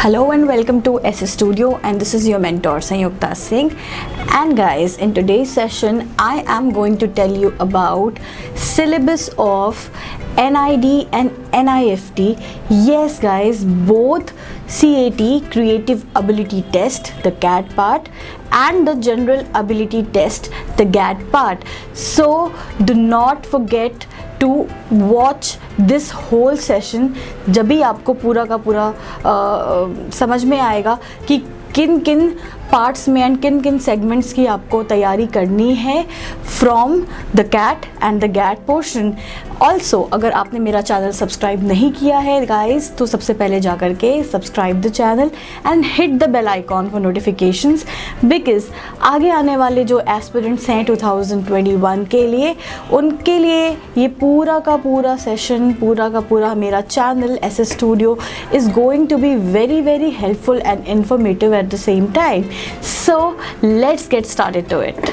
Hello and welcome to SS Studio, and this is your mentor Sanyukta Singh. And guys, in today's session I am going to tell you about syllabus of NID and NIFT. Yes guys, both CAT Creative Ability Test, the CAT part, and the General Ability Test, the GAT part. So do not forget to watch this whole session. जब भी आपको पूरा का पूरा समझ में आएगा कि किन किन पार्ट्स में एंड किन किन सेगमेंट्स की आपको तैयारी करनी है from the CAT and the GAT portion. Also अगर आपने मेरा चैनल सब्सक्राइब नहीं किया है गाइज, तो सबसे पहले जा कर के subscribe the channel and hit the bell icon for notifications, because आगे आने वाले जो एस्पिरेंट्स हैं 2021 के लिए, उनके लिए ये पूरा का पूरा सेशन, पूरा का पूरा मेरा channel SS Studio is going to be very very helpful and informative at the same time. So let's get started to it.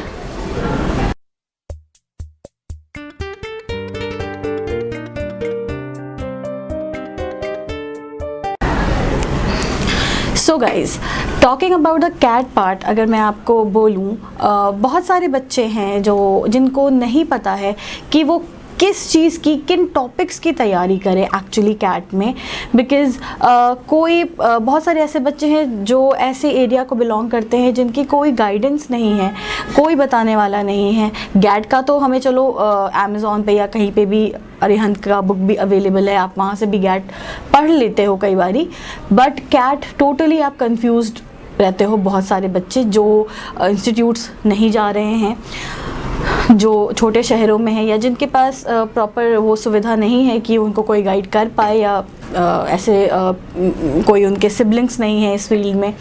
So guys, talking about the CAT part, अगर मैं आपको बोलूँ, बहुत सारे बच्चे हैं जिनको नहीं पता है कि वो किस चीज़ की, किन टॉपिक्स की तैयारी करें एक्चुअली कैट में. बिकॉज़ बहुत सारे ऐसे बच्चे हैं जो ऐसे एरिया को बिलोंग करते हैं जिनकी कोई गाइडेंस नहीं है, कोई बताने वाला नहीं है. गैट का तो हमें चलो अमेज़ॉन पे या कहीं पे भी अरिहंत का बुक भी अवेलेबल है, आप वहाँ से भी गैट पढ़ लेते हो कई बारी. बट कैट टोटली आप कंफ्यूज्ड रहते हो. बहुत सारे बच्चे जो इंस्टीट्यूट्स नहीं जा रहे हैं, जो छोटे शहरों में है, या जिनके पास प्रॉपर वो सुविधा नहीं है कि उनको कोई गाइड कर पाए, या ऐसे कोई उनके सिबलिंग्स नहीं है इस फील्ड में,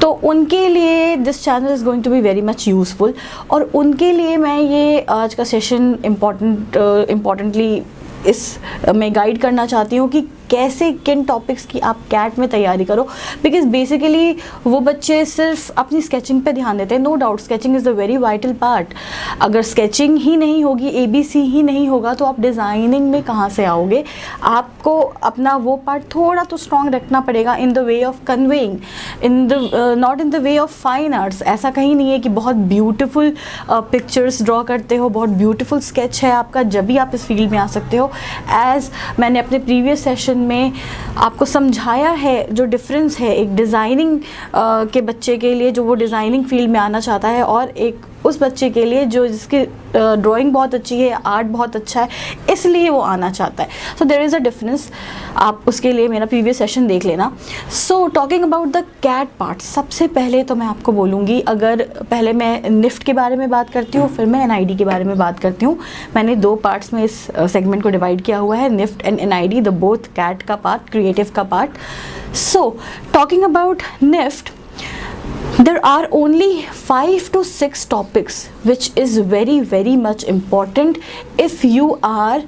तो उनके लिए this channel is going to be very much useful. और उनके लिए मैं ये आज का सेशन इम्पॉर्टेंटली मैं गाइड करना चाहती हूँ कि कैसे, किन टॉपिक्स की आप कैट में तैयारी करो. बिकॉज बेसिकली वो बच्चे सिर्फ अपनी स्केचिंग पे ध्यान देते हैं. No doubt sketching is the very vital part. अगर स्केचिंग ही नहीं होगी, ABC ही नहीं होगा, तो आप डिज़ाइनिंग में कहाँ से आओगे. आपको अपना वो पार्ट थोड़ा तो स्ट्रॉन्ग रखना पड़ेगा in the way of conveying, not in the way of fine arts. ऐसा कहीं नहीं है कि बहुत ब्यूटिफुल पिक्चर्स ड्रॉ करते हो, बहुत ब्यूटिफुल स्केच है आपका, जब भी आप इस फील्ड में आ सकते हो. एज मैंने अपने प्रीवियस सेशन में आपको समझाया है, जो डिफरेंस है एक डिज़ाइनिंग के बच्चे के लिए जो वो डिज़ाइनिंग फील्ड में आना चाहता है, और एक उस बच्चे के लिए जिसकी ड्राइंग बहुत अच्छी है, आर्ट बहुत अच्छा है, इसलिए वो आना चाहता है. So there is a difference. आप उसके लिए मेरा प्रीवियस सेशन देख लेना. So talking about the CAT part, सबसे पहले तो मैं आपको बोलूँगी, अगर पहले मैं निफ्ट के बारे में बात करती हूँ, फिर मैं NID के बारे में बात करती हूँ. मैंने दो पार्ट्स में इस सेगमेंट को डिवाइड किया हुआ है, NIFT and NID, the both CAT का पार्ट, क्रिएटिव का part. So talking about NIFT, there are only 5 to 6 topics which is very very much important if you are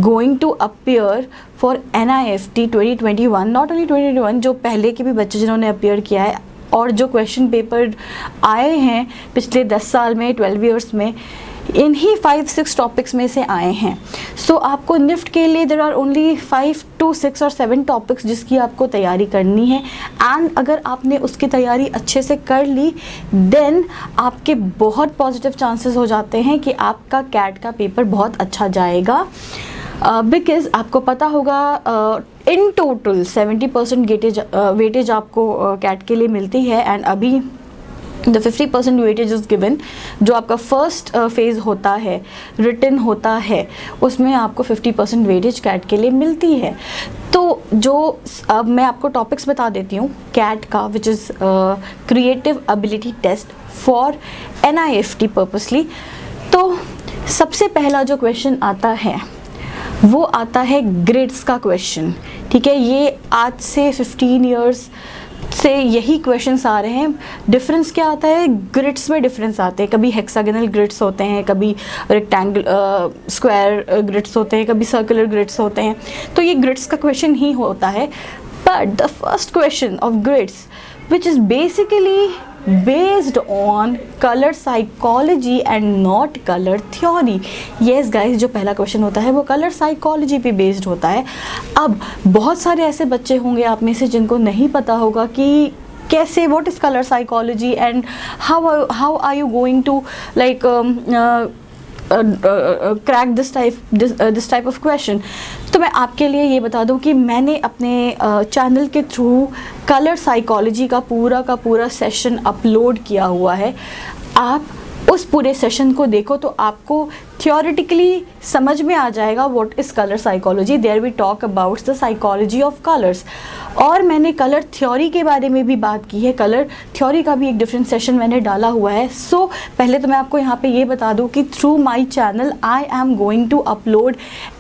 going to appear for NIFT 2021. not only 2021, जो पहले के भी बच्चे जिन्होंने appear किया है और जो क्वेश्चन पेपर आए हैं पिछले 10 साल में, 12 ईयर्स में, इन्हीं 5-6 टॉपिक्स में से आए हैं. सो आपको निफ्ट के लिए देर आर ओनली 5 to 6 और 7 टॉपिक्स जिसकी आपको तैयारी करनी है. एंड अगर आपने उसकी तैयारी अच्छे से कर ली, देन आपके बहुत पॉजिटिव चांसेस हो जाते हैं कि आपका कैट का पेपर बहुत अच्छा जाएगा. बिकॉज आपको पता होगा इन टोटल 70% वेटेज आपको कैट के लिए मिलती है. एंड अभी द 50% वेटेज इज़ गिवन. जो आपका फर्स्ट फेज़ होता है, रिटन होता है, उसमें आपको 50% वेटेज कैट के लिए मिलती है. तो जो अब मैं आपको टॉपिक्स बता देती हूँ कैट का, which is creative ability test for NIFT purposely. तो सबसे पहला जो क्वेश्चन आता है वो आता है ग्रिड्स का क्वेश्चन. ठीक है, ये आज से 15 ईयर्स से यही क्वेश्चंस आ रहे हैं. डिफरेंस क्या आता है, ग्रिड्स में डिफरेंस आते हैं. कभी हेक्सागोनल ग्रिड्स होते हैं, कभी रेक्टेंगल स्क्वायर ग्रिड्स होते हैं, कभी सर्कुलर ग्रिड्स होते हैं. तो ये ग्रिड्स का क्वेश्चन ही होता है. But the first question of grids, which is basically based on colour psychology and not colour theory. Yes guys, जो पहला क्वेश्चन होता है वो कलर साइकोलॉजी पे बेस्ड होता है। अब बहुत सारे ऐसे बच्चे होंगे आप में से जिनको नहीं पता होगा कि कैसे, what is colour psychology and how are you going to like crack this type of question. तो मैं आपके लिए ये बता दूं कि मैंने अपने चैनल के थ्रू कलर साइकोलॉजी का पूरा सेशन अपलोड किया हुआ है। आप उस पूरे सेशन को देखो तो आपको थियोरेटिकली समझ में आ जाएगा what is colour psychology. There we talk about the psychology of colours. और मैंने कलर थ्योरी के बारे में भी बात की है, कलर थ्योरी का भी एक डिफरेंट सेशन मैंने डाला हुआ है। सो पहले तो मैं आपको यहाँ पे ये बता दूँ कि through my channel I am going to upload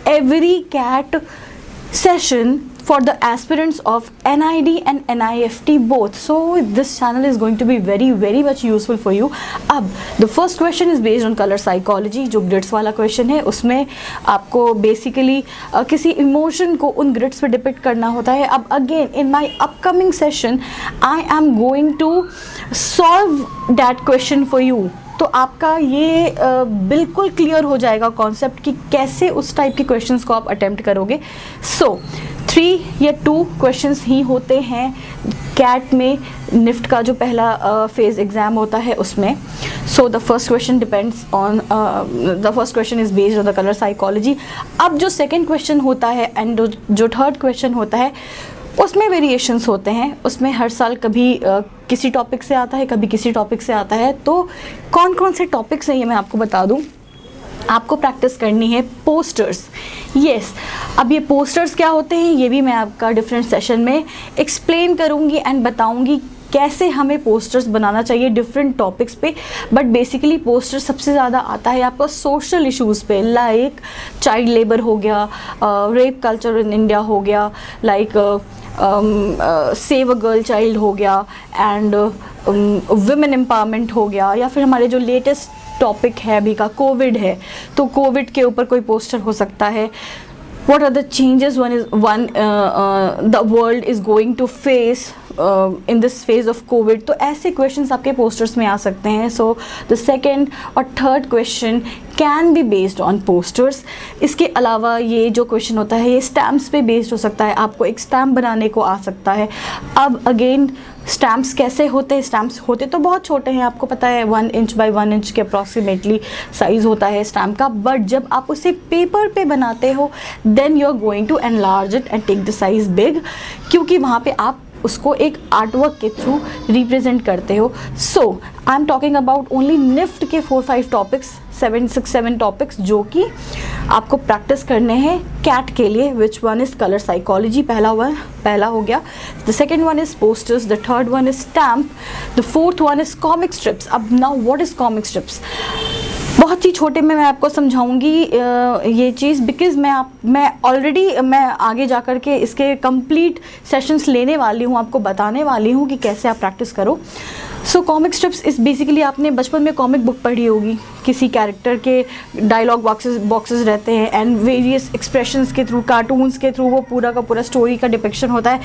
every CAT session for the aspirants of NID and NIFT both. So this channel is going to be very much useful for you. अब the first question is based on color psychology. जो grids वाला question है उसमें आपको basically किसी emotion को उन grids पे डिपिक्ट करना होता है। अब again in my upcoming session I am going to solve that question for you. तो आपका ये बिल्कुल क्लियर हो जाएगा कॉन्सेप्ट कि कैसे उस टाइप के क्वेश्चंस को आप अटेम्प्ट करोगे। सो 3 या 2 क्वेश्चंस ही होते हैं कैट में, निफ्ट का जो पहला फेज एग्जाम होता है उसमें। So the first question depends on the first question is based on the colour psychology. अब जो सेकेंड क्वेश्चन होता है एंड जो थर्ड क्वेश्चन होता है उसमें वेरिएशंस होते हैं। उसमें हर साल कभी किसी टॉपिक से आता है, कभी किसी टॉपिक से आता है। तो कौन कौन से टॉपिक्स हैं ये मैं आपको बता दूं। आपको प्रैक्टिस करनी है पोस्टर्स। यस, अब ये पोस्टर्स क्या होते हैं ये भी मैं आपका डिफरेंट सेशन में एक्सप्लेन करूंगी एंड बताऊंगी कैसे हमें पोस्टर्स बनाना चाहिए डिफरेंट टॉपिक्स पे। बट बेसिकली पोस्टर सबसे ज़्यादा आता है आपका सोशल इश्यूज़ पे, लाइक चाइल्ड लेबर हो गया, रेप कल्चर इन इंडिया हो गया, like save a girl child हो गया एंड वुमेन एम्पावरमेंट हो गया, या फिर हमारे जो लेटेस्ट टॉपिक है अभी का कोविड है तो कोविड के ऊपर कोई पोस्टर हो सकता है। What are the changes the world is going to face in this phase of COVID? तो ऐसे questions आपके posters में आ सकते हैं। So the second और third question can be based on posters. इसके अलावा ये जो question होता है ये stamps पे based हो सकता है, आपको एक stamp बनाने को आ सकता है। अब again स्टैम्प्स कैसे होते हैं, स्टैम्प्स होते तो बहुत छोटे हैं, आपको पता है 1 इंच बाई 1 इंच के अप्रॉक्सीमेटली साइज़ होता है स्टैम्प का। बट जब आप उसे पेपर पे बनाते हो then you are going to enlarge it and take the size big, क्योंकि वहाँ पे आप उसको एक आर्टवर्क के थ्रू रिप्रेजेंट करते हो। So I am talking about only NIFT के 4-5 टॉपिक्स, 7-6-7 टॉपिक्स जो कि आपको प्रैक्टिस करने हैं कैट के लिए। Which one is colour psychology, पहला हो गया। The second one is posters, the third one is stamp, the fourth one is comic strips. अब now what is comic strips, बहुत ही छोटे में मैं आपको समझाऊंगी ये चीज़, बिकॉज मैं आगे जा कर के इसके कंप्लीट सेशंस लेने वाली हूँ, आपको बताने वाली हूँ कि कैसे आप प्रैक्टिस करो। सो कॉमिक स्ट्रिप्स इस बेसिकली आपने बचपन में कॉमिक बुक पढ़ी होगी, किसी कैरेक्टर के डायलॉग बॉक्सेस रहते हैं एंड वेरियस एक्सप्रेशंस के थ्रू, कार्टून्स के थ्रू वो पूरा का पूरा स्टोरी का डिपिक्शन होता है।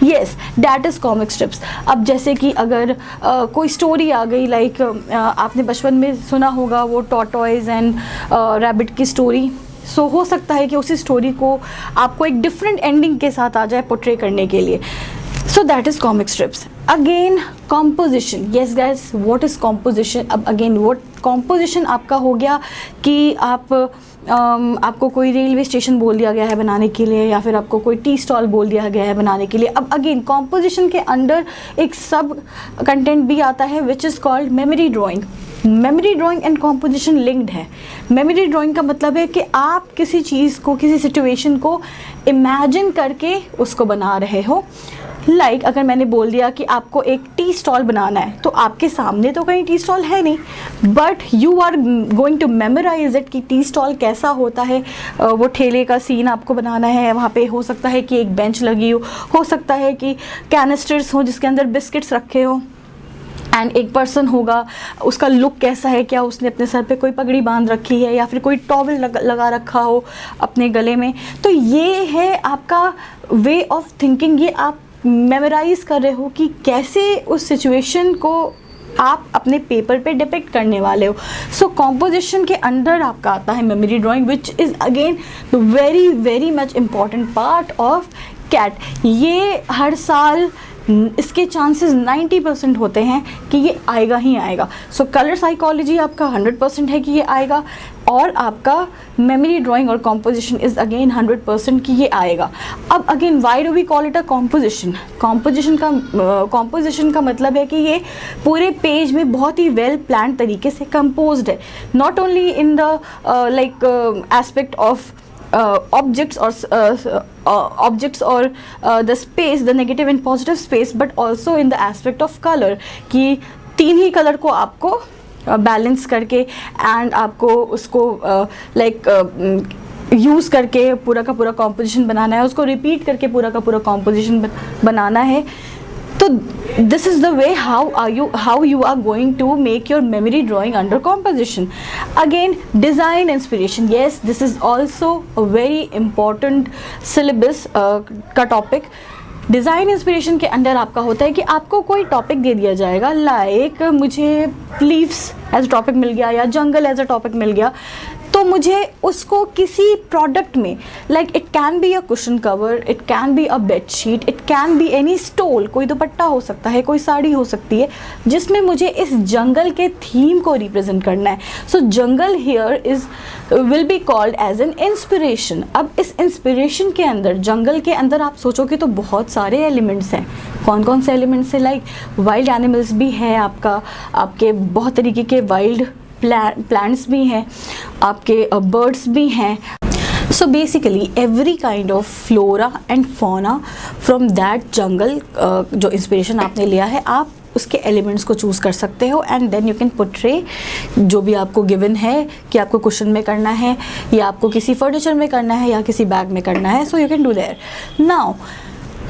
Yes, that is comic strips. अब जैसे कि अगर कोई स्टोरी आ गई, लाइक आपने बचपन में सुना होगा वो टॉर्टॉइज एंड रैबिट की स्टोरी। सो हो सकता है कि उसी स्टोरी को आपको एक डिफरेंट एंडिंग के साथ आ जाए पोर्ट्रे करने के लिए। So that is comic strips. Again, composition. Yes guys, what is composition? अब again, what composition आपका हो गया कि आपको कोई रेलवे स्टेशन बोल दिया गया है बनाने के लिए, या फिर आपको कोई टी स्टॉल बोल दिया गया है बनाने के लिए। अब अगेन कॉम्पोजिशन के अंडर एक सब कंटेंट भी आता है which is called memory drawing. Memory drawing and composition linked है। मेमोरी ड्राइंग का मतलब है कि आप किसी चीज़ को, किसी सिचुएशन को इमेजिन करके उसको बना रहे हो। लाइक अगर मैंने बोल दिया कि आपको एक टी स्टॉल बनाना है तो आपके सामने तो कहीं टी स्टॉल है नहीं, but you are going to memorise it कि टी स्टॉल कैसा होता है। वो ठेले का सीन आपको बनाना है, वहाँ पे हो सकता है कि एक बेंच लगी हो सकता है कि कैनिस्टर्स हो जिसके अंदर बिस्किट्स रखे हो एंड एक पर्सन होगा, उसका लुक कैसा है, क्या उसने अपने सर पे कोई पगड़ी बांध रखी है या फिर कोई टॉवल लगा रखा हो अपने गले में। तो ये है आपका वे ऑफ थिंकिंग, ये आप मेमोराइज कर रहे हो कि कैसे उस सिचुएशन को आप अपने पेपर पे डिपिक्ट करने वाले हो। सो कॉम्पोजिशन के अंडर आपका आता है memory drawing, which is again very very much important part of CAT. ये हर साल इसके चांसेस 90% होते हैं कि ये आएगा ही आएगा। सो कलर साइकोलॉजी आपका 100% है कि ये आएगा, और आपका मेमोरी ड्राइंग और कॉम्पोजिशन इज़ अगेन 100% कि ये आएगा। अब again why do we call it a composition? Composition का मतलब है कि ये पूरे पेज में बहुत ही वेल प्लान तरीके से कंपोज्ड है, not only in the like aspect of objects or the space, the negative and positive space, but also in the aspect of color, कि तीन ही कलर को आपको बैलेंस करके एंड आपको उसको लाइक यूज़ करके पूरा का पूरा कॉम्पोजिशन बनाना है, उसको रिपीट करके पूरा का पूरा कॉम्पोजिशन बनाना है। तो this is the way how you are going to make your memory drawing under composition. Again, design inspiration, yes, this is also a very important syllabus का topic। डिज़ाइन इंस्पिरेशन के under आपका होता है कि आपको कोई टॉपिक दे दिया जाएगा, लाइक मुझे लीव्स एज अ टॉपिक मिल गया या जंगल एज अ टॉपिक मिल गया, तो मुझे उसको किसी प्रोडक्ट में, like it can be a cushion cover, it can be a bedsheet, it can be any stole, कोई दुपट्टा हो सकता है, कोई साड़ी हो सकती है, जिसमें मुझे इस जंगल के थीम को रिप्रेजेंट करना है। So jungle here is will be called as an inspiration. अब इस इंस्पिरेशन के अंदर, जंगल के अंदर आप सोचोगे तो बहुत सारे एलिमेंट्स हैं। कौन कौन से एलिमेंट्स हैं? लाइक वाइल्ड एनिमल्स भी है आपके बहुत तरीके के वाइल्ड प्लांट्स भी हैं, आपके बर्ड्स भी हैं। So basically every kind of flora and fauna from that jungle, जो इंस्पिरेशन आपने लिया है, आप उसके एलिमेंट्स को चूज़ कर सकते हो and then you can portray जो भी आपको गिवन है कि आपको कुशन में करना है या आपको किसी फर्नीचर में करना है या किसी बैग में करना है। So you can do their. Now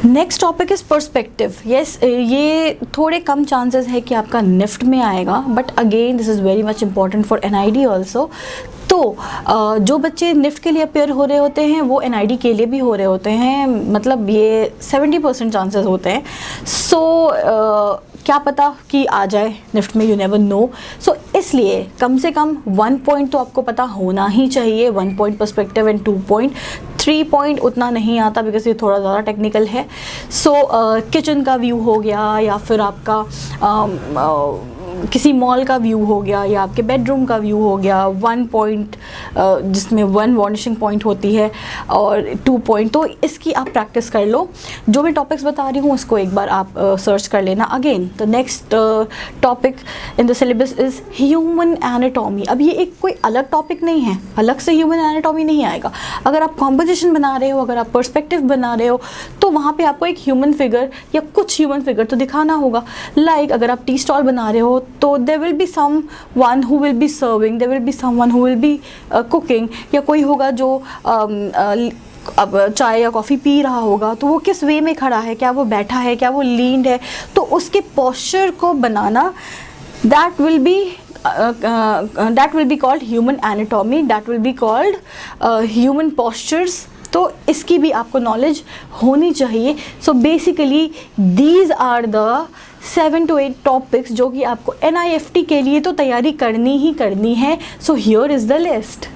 next topic is perspective. Yes, ये थोड़े कम चांसेस है कि आपका निफ्ट में आएगा, but again this is very much important for NID also. तो जो बच्चे निफ्ट के लिए अपेयर हो रहे होते हैं वो एनआईडी के लिए भी हो रहे होते हैं, मतलब ये 70% चांसेस होते हैं। सो क्या पता कि आ जाए निफ्ट में, यू नेवर नो। सो इसलिए कम से कम 1 पॉइंट तो आपको पता होना ही चाहिए, 1 point perspective and 2 point. 3 point उतना नहीं आता बिकॉज ये थोड़ा ज़्यादा टेक्निकल है। सो किचन का व्यू हो गया या फिर आपका किसी मॉल का व्यू हो गया या आपके बेडरूम का व्यू हो गया, 1 पॉइंट जिसमें 1 वार्निशिंग पॉइंट होती है और 2 पॉइंट। तो इसकी आप प्रैक्टिस कर लो। जो मैं टॉपिक्स बता रही हूँ उसको एक बार आप सर्च कर लेना। Again the next topic in the syllabus is human anatomy. अब ये एक कोई अलग टॉपिक नहीं है, अलग से ह्यूमन एनाटॉमी नहीं आएगा। अगर आप कॉम्पोजिशन बना रहे हो, अगर आप पर्सपेक्टिव बना रहे हो, तो वहाँ पे आपको एक ह्यूमन फिगर या कुछ ह्यूमन फिगर तो दिखाना होगा। लाइक अगर आप टी स्टॉल बना रहे हो तो there will be someone who will be serving, there will be someone who will be cooking, या कोई होगा जो अब चाय या कॉफ़ी पी रहा होगा, तो वो किस वे में खड़ा है, क्या वो बैठा है, क्या वो लीन्ड है, तो उसके पोस्चर को बनाना that will be called human anatomy, that will be called human postures। तो इसकी भी आपको नॉलेज होनी चाहिए। So basically these are the 7 to 8 topics जो कि आपको NIFT के लिए तो तैयारी करनी ही करनी है। So here is the list.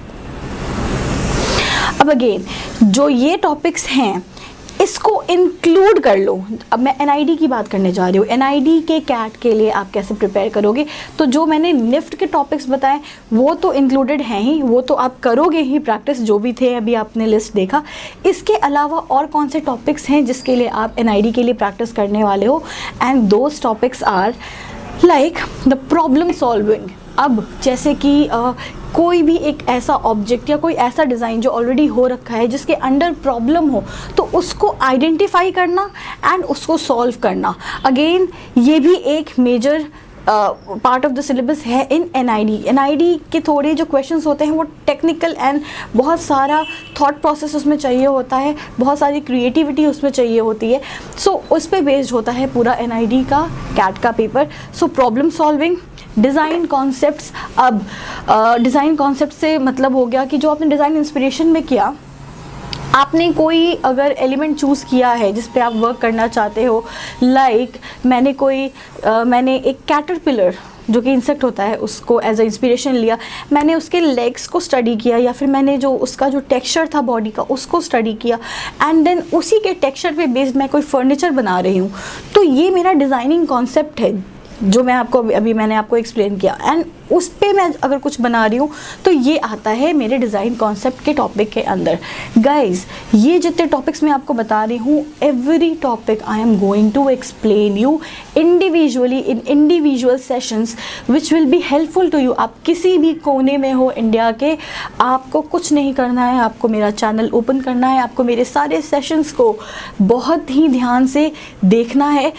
अब अगेन जो ये टॉपिक्स हैं इसको इंक्लूड कर लो। अब मैं NID की बात करने जा रही हूँ। NID के कैट के लिए आप कैसे प्रिपेयर करोगे? तो जो मैंने निफ्ट के टॉपिक्स बताए वो तो इंक्लूडेड हैं ही, वो तो आप करोगे ही प्रैक्टिस, जो भी थे अभी आपने लिस्ट देखा। इसके अलावा और कौन से टॉपिक्स हैं जिसके लिए आप NID के लिए प्रैक्टिस करने वाले हो? And those topics are like the problem solving. अब जैसे कि कोई भी एक ऐसा ऑब्जेक्ट या कोई ऐसा डिज़ाइन जो ऑलरेडी हो रखा है जिसके अंडर प्रॉब्लम हो, तो उसको आइडेंटिफाई करना एंड उसको सॉल्व करना। अगेन ये भी एक major part of the syllabus है इन NID के थोड़े जो क्वेश्चंस होते हैं वो टेक्निकल एंड बहुत सारा थॉट प्रोसेस उसमें चाहिए होता है, बहुत सारी क्रिएटिविटी उसमें चाहिए होती है। सो उस पर बेस्ड होता है पूरा NID का कैट का paper. So problem solving, design concepts. अब डिज़ाइन कॉन्सेप्ट से मतलब हो गया कि जो आपने डिज़ाइन इंस्पिरेशन में किया आपने कोई अगर एलिमेंट चूज़ किया है जिस पे आप वर्क करना चाहते हो, लाइक मैंने एक कैटरपिलर जो कि इंसेक्ट होता है उसको एज अ इंस्पिरेशन लिया, मैंने उसके लेग्स को स्टडी किया, या फिर मैंने जो उसका जो टेक्सचर था बॉडी का उसको स्टडी किया, एंड देन उसी के टेक्सचर पे बेस्ड मैं कोई फर्नीचर बना रही हूँ। तो ये मेरा डिज़ाइनिंग कॉन्सेप्ट है जो मैं आपको अभी मैंने आपको एक्सप्लेन किया, एंड उस पे मैं अगर कुछ बना रही हूँ तो ये आता है मेरे डिज़ाइन कॉन्सेप्ट के टॉपिक के अंदर। गाइज, ये जितने टॉपिक्स मैं आपको बता रही हूँ, every topic I am going to explain you individually in individual sessions which will be helpful to you. आप किसी भी कोने में हो इंडिया के, आपको कुछ नहीं करना है, आपको मेरा चैनल ओपन करना है, आपको मेरे सारे सेशंस को बहुत ही ध्यान से देखना है।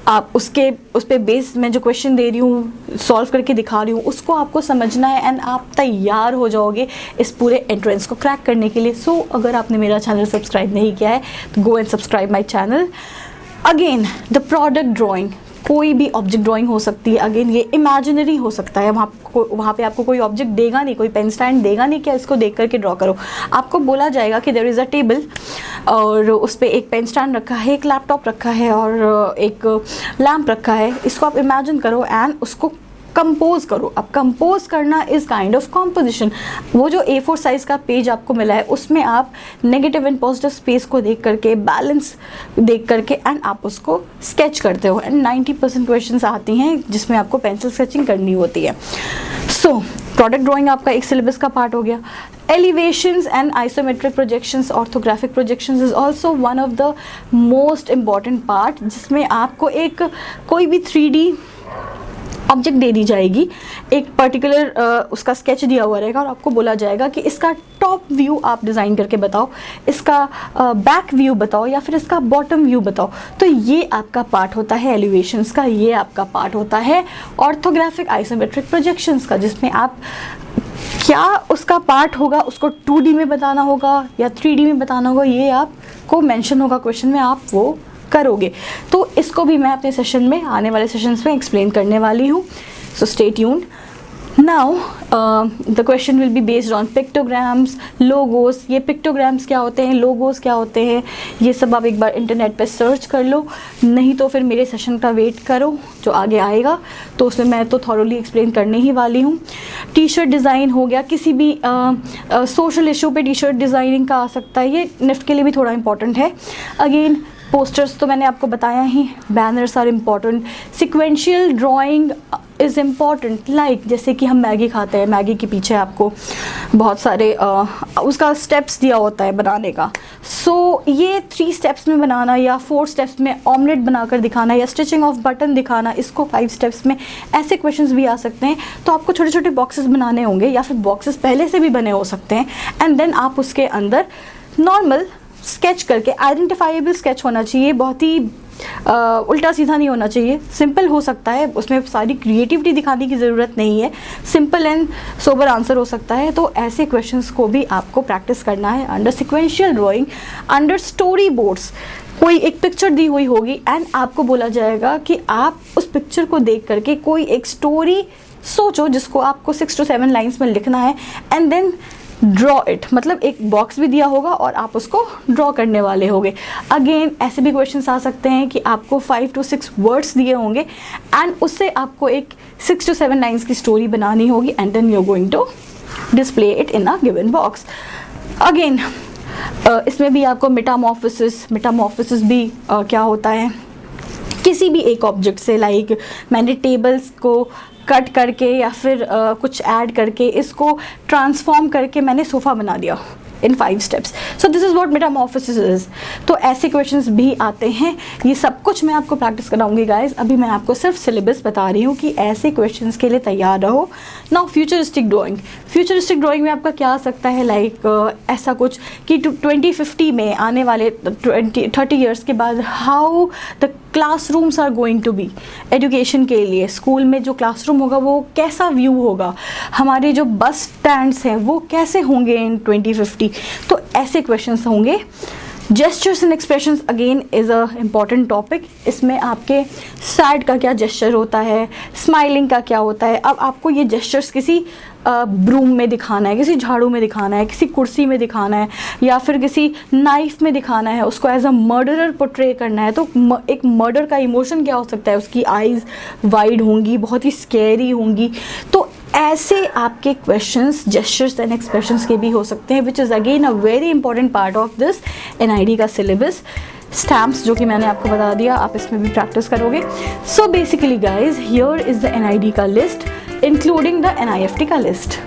आप उस पे बेस मैं जो क्वेश्चन दे रही हूँ, सॉल्व करके दिखा रही हूँ, उसको आपको समझना है, एंड आप तैयार हो जाओगे इस पूरे एंट्रेंस को क्रैक करने के लिए। सो अगर आपने मेरा चैनल सब्सक्राइब नहीं किया है तो go and subscribe my channel. Again, the product drawing, कोई भी ऑब्जेक्ट ड्राइंग हो सकती है। अगेन, ये इमेजिनरी हो सकता है, वहाँ पे आपको कोई ऑब्जेक्ट देगा नहीं, कोई पेन स्टैंड देगा नहीं कि इसको देख करके ड्रॉ करो। आपको बोला जाएगा कि देयर इज़ अ टेबल और उस पर एक पेन स्टैंड रखा है, एक लैपटॉप रखा है और एक लैम्प रखा है। इसको आप इमेजिन करो एंड उसको कंपोज करो। अब कंपोज करना इज़ काइंड ऑफ कॉम्पोजिशन। वो जो A4 साइज़ का पेज आपको मिला है उसमें आप नेगेटिव एंड पॉजिटिव स्पेस को देख करके, बैलेंस देख करके एंड आप उसको स्केच करते हो, एंड 90% क्वेश्चंस आती हैं जिसमें आपको पेंसिल स्केचिंग करनी होती है। सो प्रोडक्ट ड्राइंग आपका एक सिलेबस का पार्ट हो गया। Elevations and isometric projections, orthographic projections is also one of the most important part, जिसमें आपको एक कोई भी 3D ऑब्जेक्ट दे दी जाएगी, एक पर्टिकुलर उसका स्केच दिया हुआ रहेगा और आपको बोला जाएगा कि इसका टॉप व्यू आप डिज़ाइन करके बताओ, इसका बैक व्यू बताओ, या फिर इसका बॉटम व्यू बताओ। तो ये आपका पार्ट होता है एलिवेशंस का, ये आपका पार्ट होता है ऑर्थोग्राफिक आइसोमेट्रिक प्रोजेक्शंस का, जिसमें आप क्या उसका पार्ट होगा, उसको 2D में बताना होगा या 3D में बताना होगा, ये आपको मेंशन होगा क्वेश्चन में, आप वो करोगे। तो इसको भी मैं अपने सेशन में, आने वाले सेशंस में एक्सप्लेन करने वाली हूँ। So stay tuned. Now the question will be based on pictograms, logos. ये पिक्टोग्राम्स क्या होते हैं, लोगोस क्या होते हैं, ये सब आप एक बार इंटरनेट पे सर्च कर लो, नहीं तो फिर मेरे सेशन का वेट करो जो आगे आएगा, तो उसमें मैं तो थॉरोली एक्सप्लेन करने ही वाली हूँ। टी शर्ट डिज़ाइन हो गया, किसी भी सोशल इशू पे टी शर्ट डिज़ाइनिंग का आ सकता है, ये निफ्ट के लिए भी थोड़ा इंपॉर्टेंट है। अगेन, पोस्टर्स तो मैंने आपको बताया ही, banners are important, sequential drawing is important. Like जैसे कि हम मैगी खाते हैं, मैगी के पीछे आपको बहुत सारे उसका स्टेप्स दिया होता है बनाने का। सो ये 3 स्टेप्स में बनाना या 4 स्टेप्स में ऑमलेट बनाकर दिखाना या स्टिचिंग ऑफ बटन दिखाना, इसको 5 स्टेप्स में, ऐसे क्वेश्चंस भी आ सकते हैं। तो आपको छोटे छोटे बॉक्सेस बनाने होंगे या फिर बॉक्सेस पहले से भी बने हो सकते हैं, एंड देन आप उसके अंदर नॉर्मल स्केच करके, आइडेंटिफाइबल स्केच होना चाहिए, बहुत ही उल्टा सीधा नहीं होना चाहिए, सिंपल हो सकता है, उसमें सारी क्रिएटिविटी दिखाने की ज़रूरत नहीं है, सिंपल एंड सोबर आंसर हो सकता है। तो ऐसे क्वेश्चंस को भी आपको प्रैक्टिस करना है under sequential drawing, under story boards. कोई एक पिक्चर दी हुई होगी एंड आपको बोला जाएगा कि आप उस पिक्चर को देख करके कोई एक स्टोरी सोचो जिसको आपको 6 to 7 लाइन्स में लिखना है, एंड देन ड्रॉ इट। मतलब एक बॉक्स भी दिया होगा और आप उसको ड्रॉ करने वाले होंगे। अगेन, ऐसे भी क्वेश्चंस आ सकते हैं कि आपको 5 to 6 वर्ड्स दिए होंगे एंड उससे आपको एक 6 to 7 लाइन्स की स्टोरी बनानी होगी, and then you are going to display it in a given box. Again, इसमें भी आपको मेटामॉर्फोसिस भी क्या होता है, किसी भी एक ऑब्जेक्ट से, लाइक मैंने टेबल्स को कट करके या फिर कुछ ऐड करके इसको ट्रांसफॉर्म करके मैंने सोफ़ा बना दिया इन 5 steps. So this is what Metamorphosis is. तो ऐसे क्वेश्चंस भी आते हैं, ये सब कुछ मैं आपको प्रैक्टिस कराऊंगी गाइज। अभी मैं आपको सिर्फ सिलेबस बता रही हूँ कि ऐसे क्वेश्चंस के लिए तैयार रहो। नाउ फ्यूचरिस्टिक ड्राइंग में आपका क्या आ सकता है, लाइक ऐसा कुछ कि 2050 में, आने वाले 30 ईयर्स के बाद, how the classrooms are going to be. Education के लिए स्कूल में जो क्लासरूम होगा वो कैसा व्यू होगा, हमारे जो बस स्टैंड्स हैं वो कैसे होंगे इन 2050। तो ऐसे क्वेश्चंस होंगे। Gestures and expressions again is a important topic. इसमें आपके सैड का क्या जेस्चर होता है, स्माइलिंग का क्या होता है। अब आपको ये जेस्चर्स किसी ब्रूम में दिखाना है, किसी झाड़ू में दिखाना है, किसी कुर्सी में दिखाना है, या फिर किसी नाइफ में दिखाना है, उसको एज अ मर्डरर पोर्ट्रे करना है, तो एक मर्डर का इमोशन क्या हो सकता है, उसकी आईज़ वाइड होंगी, बहुत ही स्कैरी होंगी। तो ऐसे आपके क्वेश्चंस जेस्चर्स एंड एक्सप्रेशंस के भी हो सकते हैं, विच is again a very important part of this NID का सिलेबस। स्टैम्प्स जो कि मैंने आपको बता दिया, आप इसमें भी प्रैक्टिस करोगे। So basically guys, here is the NID का लिस्ट इंक्लूडिंग द NIFT का लिस्ट।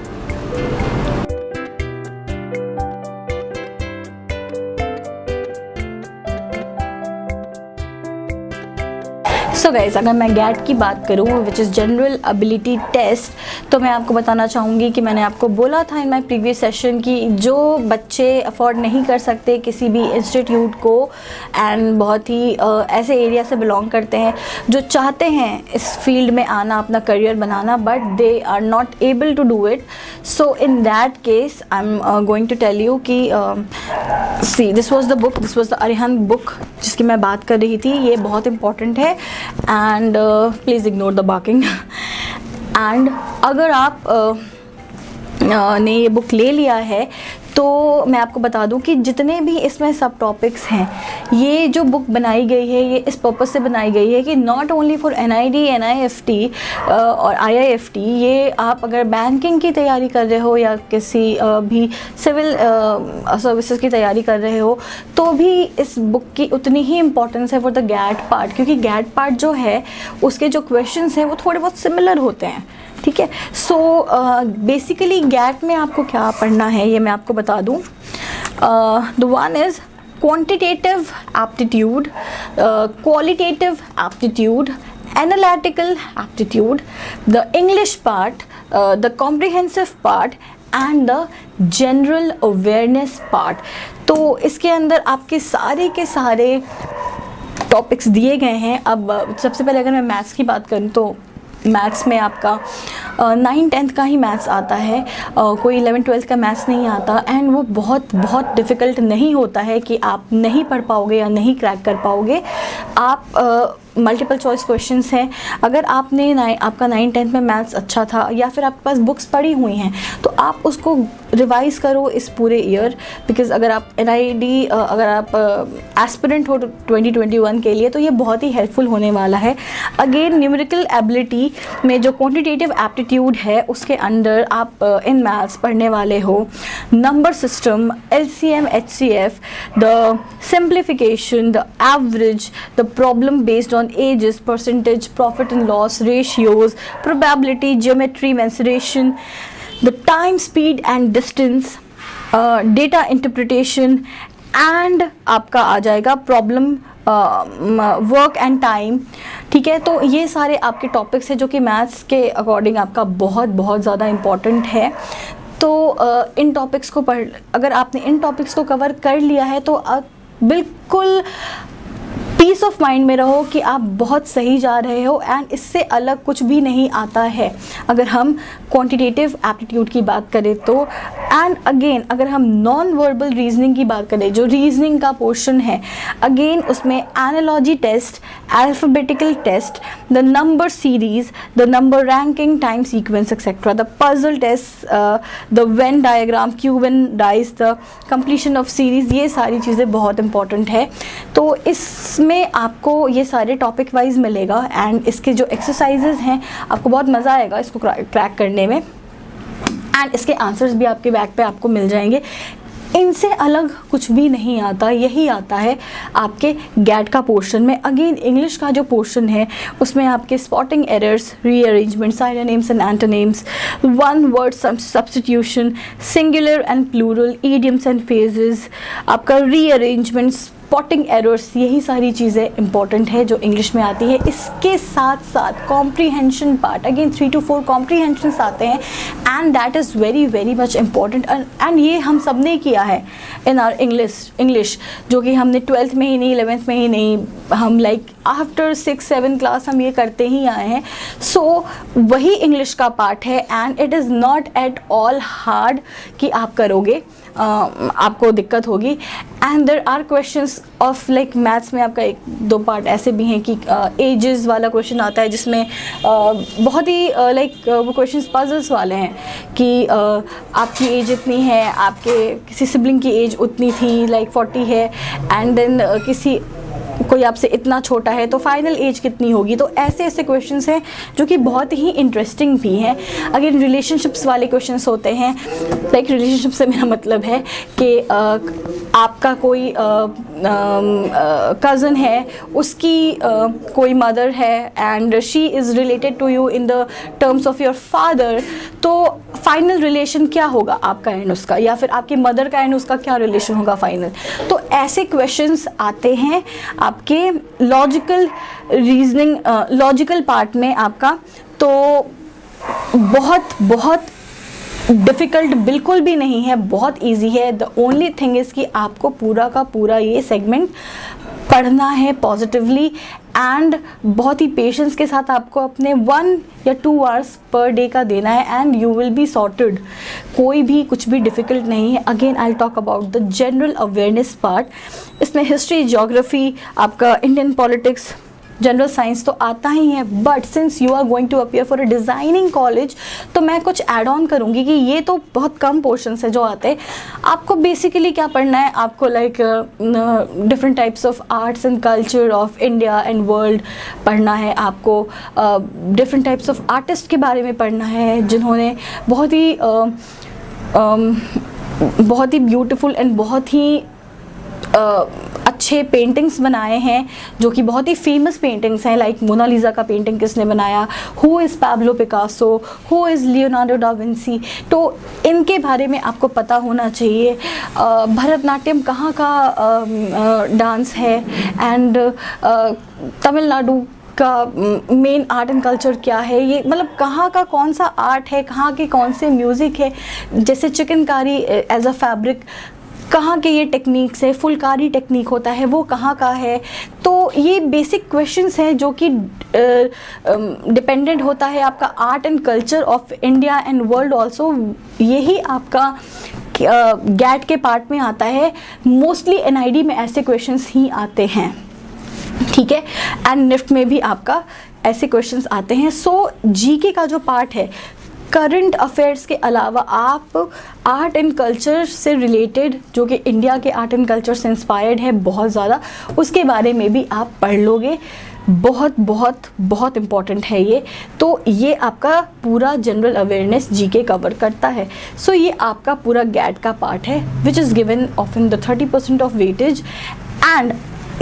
सो गाइस, अगर मैं गैट की बात करूँ which is general ability test, तो मैं आपको बताना चाहूँगी कि मैंने आपको बोला था इन माय प्रीवियस सेशन कि जो बच्चे अफोर्ड नहीं कर सकते किसी भी इंस्टीट्यूट को एंड बहुत ही ऐसे एरिया से बिलोंग करते हैं जो चाहते हैं इस फील्ड में आना, अपना करियर बनाना, but they are not able to do it, so in that case I am going to tell you कि see this was the Arihant book जिसकी मैं बात कर रही थी। ये बहुत इंपॉर्टेंट है and please ignore the barking. And अगर आप ने ये बुक ले लिया है तो मैं आपको बता दूं कि जितने भी इसमें सब टॉपिक्स हैं, ये जो बुक बनाई गई है ये इस पर्पज़ से बनाई गई है कि not only for NID, NIFT और IIFT, ये आप अगर बैंकिंग की तैयारी कर रहे हो या किसी भी सिविल सर्विसेज की तैयारी कर रहे हो तो भी इस बुक की उतनी ही इम्पोर्टेंस है फॉर द गैट पार्ट, क्योंकि गैट पार्ट जो है उसके जो क्वेश्चंस हैं वो थोड़े बहुत सिमिलर होते हैं। ठीक है, सो बेसिकली गैट में आपको क्या पढ़ना है ये मैं आपको बता दूं। The one is quantitative aptitude, qualitative aptitude, analytical aptitude, the English part, the comprehensive part and the general awareness part. तो इसके अंदर आपके सारे के सारे टॉपिक्स दिए गए हैं। अब सबसे पहले अगर मैं मैथ्स की बात करूँ तो मैथ्स में आपका 9-10 का ही मैथ्स आता है, कोई 11-12 का मैथ्स नहीं आता, एंड वो बहुत डिफ़िकल्ट नहीं होता है कि आप नहीं पढ़ पाओगे या नहीं क्रैक कर पाओगे। आप मल्टीपल चॉइस क्वेश्चंस हैं। अगर आपने आपका 9-10 में मैथ्स अच्छा था या फिर आपके पास बुक्स पड़ी हुई हैं तो आप उसको रिवाइज करो इस पूरे ईयर, बिकॉज़ अगर आप NID अगर आप एस्पिरेंट हो 2021 के लिए तो ये बहुत ही हेल्पफुल होने वाला है। अगेन न्यूमेरिकल एबिलिटी में जो क्वांटिटेटिव एप्टीट्यूड है उसके अंदर आप इन मैथ्स पढ़ने वाले हो number system, LCM, HCF, the simplification, the average, the problem based on ages, percentage, profit and loss, ratios, probability, geometry, mensuration, the time, speed and distance, data interpretation, and आपका आ जाएगा problem, work and time। ठीक है, तो ये सारे आपके topics हैं जो कि मैथ्स के अकॉर्डिंग आपका बहुत ज़्यादा इम्पॉर्टेंट है। तो इन टॉपिक्स को अगर आपने इन टॉपिक्स को कवर कर लिया है तो आप बिल्कुल पीस ऑफ माइंड में रहो कि आप बहुत सही जा रहे हो एंड इससे अलग कुछ भी नहीं आता है अगर हम क्वांटिटेटिव एप्टीट्यूड की बात करें तो। एंड अगेन अगर हम नॉन वर्बल रीजनिंग की बात करें, जो रीजनिंग का पोर्शन है, अगेन उसमें analogy test, alphabetical test, the number series, the number ranking, time sequence etcetera, the puzzle test, the Venn diagram, cube and dice, the completion of series, ये सारी चीज़ें बहुत इंपॉर्टेंट है। तो इसमें आपको ये सारे टॉपिक वाइज मिलेगा एंड इसके जो एक्सरसाइजेज हैं आपको बहुत मज़ा आएगा इसको क्रैक करने में, एंड इसके आंसर्स भी आपके बैग पे आपको मिल जाएंगे। इनसे अलग कुछ भी नहीं आता, यही आता है आपके गैट का पोर्शन में। अगेन इंग्लिश का जो पोर्शन है उसमें आपके spotting errors, rearrangement, synonyms and antonyms, one word substitution, singular and plural, idioms and phrases, आपका रीअरेंजमेंट, स्पॉटिंग एरर्स, यही सारी चीज़ें इंपॉर्टेंट है जो इंग्लिश में आती है। इसके साथ साथ comprehension part, again 3 to 4 comprehensions आते हैं and that is very much important. And ये हम सब ने किया है इन आर इंग्लिश, जो कि हमने 12th में ही नहीं, 11th में ही नहीं, हम लाइक आफ्टर 6-7 क्लास हम ये करते ही आए हैं। सो वही इंग्लिश का पार्ट है and it is not at all hard कि आप करोगे। आपको दिक्कत होगी। And there are questions of like maths में आपका 1-2 पार्ट ऐसे भी हैं कि एजेस वाला क्वेश्चन आता है, जिसमें बहुत ही लाइक वो क्वेश्चंस पजल्स वाले हैं कि आपकी एज इतनी है, आपके किसी सिबलिंग की एज उतनी थी लाइक 40 है, एंड देन किसी कोई आपसे इतना छोटा है तो फाइनल एज कितनी होगी। तो ऐसे ऐसे क्वेश्चंस हैं जो कि बहुत ही इंटरेस्टिंग भी हैं। अगर रिलेशनशिप्स वाले क्वेश्चंस होते हैं, लाइक रिलेशनशिप से मेरा मतलब है कि आपका कोई कज़न है, उसकी कोई मदर है and she is related to you in the terms of your father, तो फाइनल रिलेशन क्या होगा आपका एंड उसका, या फिर आपकी मदर का एंड उसका क्या रिलेशन होगा फाइनल। तो ऐसे क्वेश्चंस आते हैं आपके लॉजिकल रीजनिंग, लॉजिकल पार्ट में आपका। तो बहुत डिफ़िकल्ट बिल्कुल भी नहीं है, बहुत इजी है। द ओनली थिंग इज़ कि आपको पूरा का पूरा ये सेगमेंट पढ़ना है पॉजिटिवली एंड बहुत ही पेशेंस के साथ आपको अपने 1 या 2 आवर्स पर डे का देना है and you will be sorted. कोई भी कुछ भी डिफ़िकल्ट नहीं है। Again I talk about the general awareness part. इसमें हिस्ट्री, ज्योग्राफी, आपका इंडियन पॉलिटिक्स, जनरल साइंस तो आता ही है, but since you are going to appear for a designing college तो मैं कुछ ऐड ऑन करूँगी कि ये तो बहुत कम पोर्शंस है जो आते हैं। आपको बेसिकली क्या पढ़ना है, आपको like different types of arts and culture of India and world पढ़ना है। आपको डिफरेंट टाइप्स ऑफ आर्टिस्ट के बारे में पढ़ना है जिन्होंने बहुत ही ब्यूटीफुल एंड बहुत ही अच्छे पेंटिंग्स बनाए हैं, जो कि बहुत ही फेमस पेंटिंग्स हैं। लाइक मोनालिसा का पेंटिंग किसने बनाया, who is Pablo Picasso, who is Leonardo da Vinci, तो इनके बारे में आपको पता होना चाहिए। भरतनाट्यम कहाँ का डांस है एंड तमिलनाडु का मेन आर्ट एंड कल्चर क्या है, ये मतलब कहाँ का कौन सा आर्ट है, कहाँ के कौन से म्यूज़िक है। जैसे चिकनकारी एज अ फैब्रिक, कहाँ के ये टेक्निक्स है, फुलकारी टेक्निक होता है वो कहाँ का है। तो ये बेसिक क्वेश्चंस हैं जो कि डिपेंडेंट होता है आपका art and culture of India and world also. यही आपका गैट के पार्ट में आता है। मोस्टली एनआईडी में ऐसे क्वेश्चंस ही आते हैं, ठीक है, एंड निफ्ट में भी आपका ऐसे क्वेश्चंस आते हैं। सो जीके का जो पार्ट है, करंट अफेयर्स के अलावा आप आर्ट एंड कल्चर से रिलेटेड, जो कि इंडिया के आर्ट एंड कल्चर से इंस्पायर्ड है बहुत ज़्यादा, उसके बारे में भी आप पढ़ लोगे। बहुत इम्पॉर्टेंट है ये। तो ये आपका पूरा जनरल अवेयरनेस जीके कवर करता है। सो ये आपका पूरा गैट का पार्ट है which is given of in the 30% of weightage. And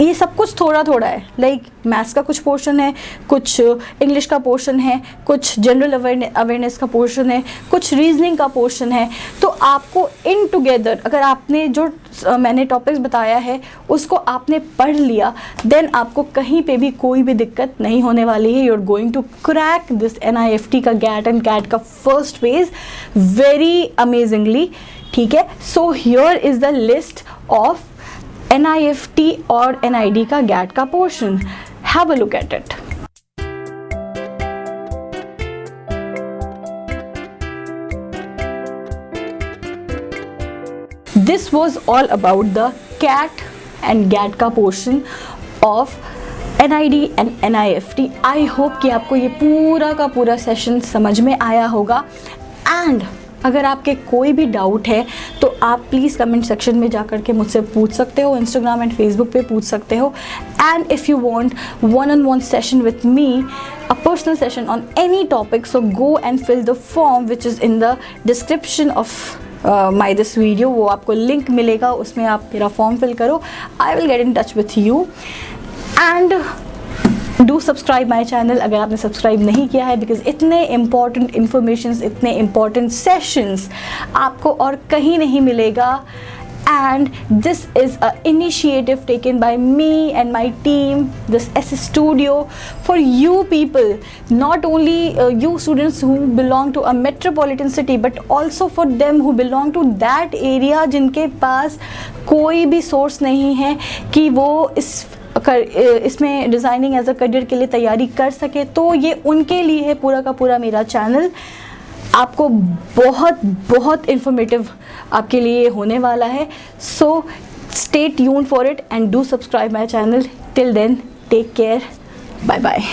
ये सब कुछ थोड़ा थोड़ा है, लाइक मैथ्स का कुछ पोर्शन है, कुछ इंग्लिश का पोर्शन है, कुछ जनरल अवेयरनेस का पोर्शन है, कुछ रीजनिंग का पोर्शन है। तो आपको इन टुगेदर अगर आपने जो मैंने टॉपिक्स बताया है उसको आपने पढ़ लिया, देन आपको कहीं पे भी कोई भी दिक्कत नहीं होने वाली है। You are going to crack this NIFT का गैट एंड कैट का फर्स्ट फेज वेरी अमेजिंगली, ठीक है। So here is the list of NIFT और NID का गैट का portion. Have a look at it. This was all about the CAT and GAT का portion of NID and NIFT। I hope कि आपको ये पूरा का पूरा सेशन समझ में आया होगा। एंड अगर आपके कोई भी डाउट है तो आप प्लीज़ कमेंट सेक्शन में जा कर के मुझसे पूछ सकते हो, इंस्टाग्राम एंड फेसबुक पे पूछ सकते हो। And if you want one-on-one session with me, a personal session on any topic, so go and fill the form which is in the description of my this video। वो आपको link मिलेगा, उसमें आप मेरा फॉर्म फिल करो। I will get in touch with you and do subscribe my channel अगर आपने subscribe नहीं किया है, बिकॉज इतने इम्पॉर्टेंट इन्फॉर्मेशंस, इतने इम्पॉर्टेंट सेशंस आपको और कहीं नहीं मिलेगा। and this is a initiative taken by me and my team, this SS Studio, for you people, not only you students who belong to a metropolitan city, but also for them who belong to that area जिनके पास कोई भी source नहीं है कि वो इसमें designing as a career के लिए तैयारी कर सके। तो ये उनके लिए है पूरा का पूरा मेरा चैनल। आपको बहुत बहुत इन्फॉर्मेटिव आपके लिए होने वाला है। So stay tuned for it and do subscribe my channel. Till then take care, bye bye.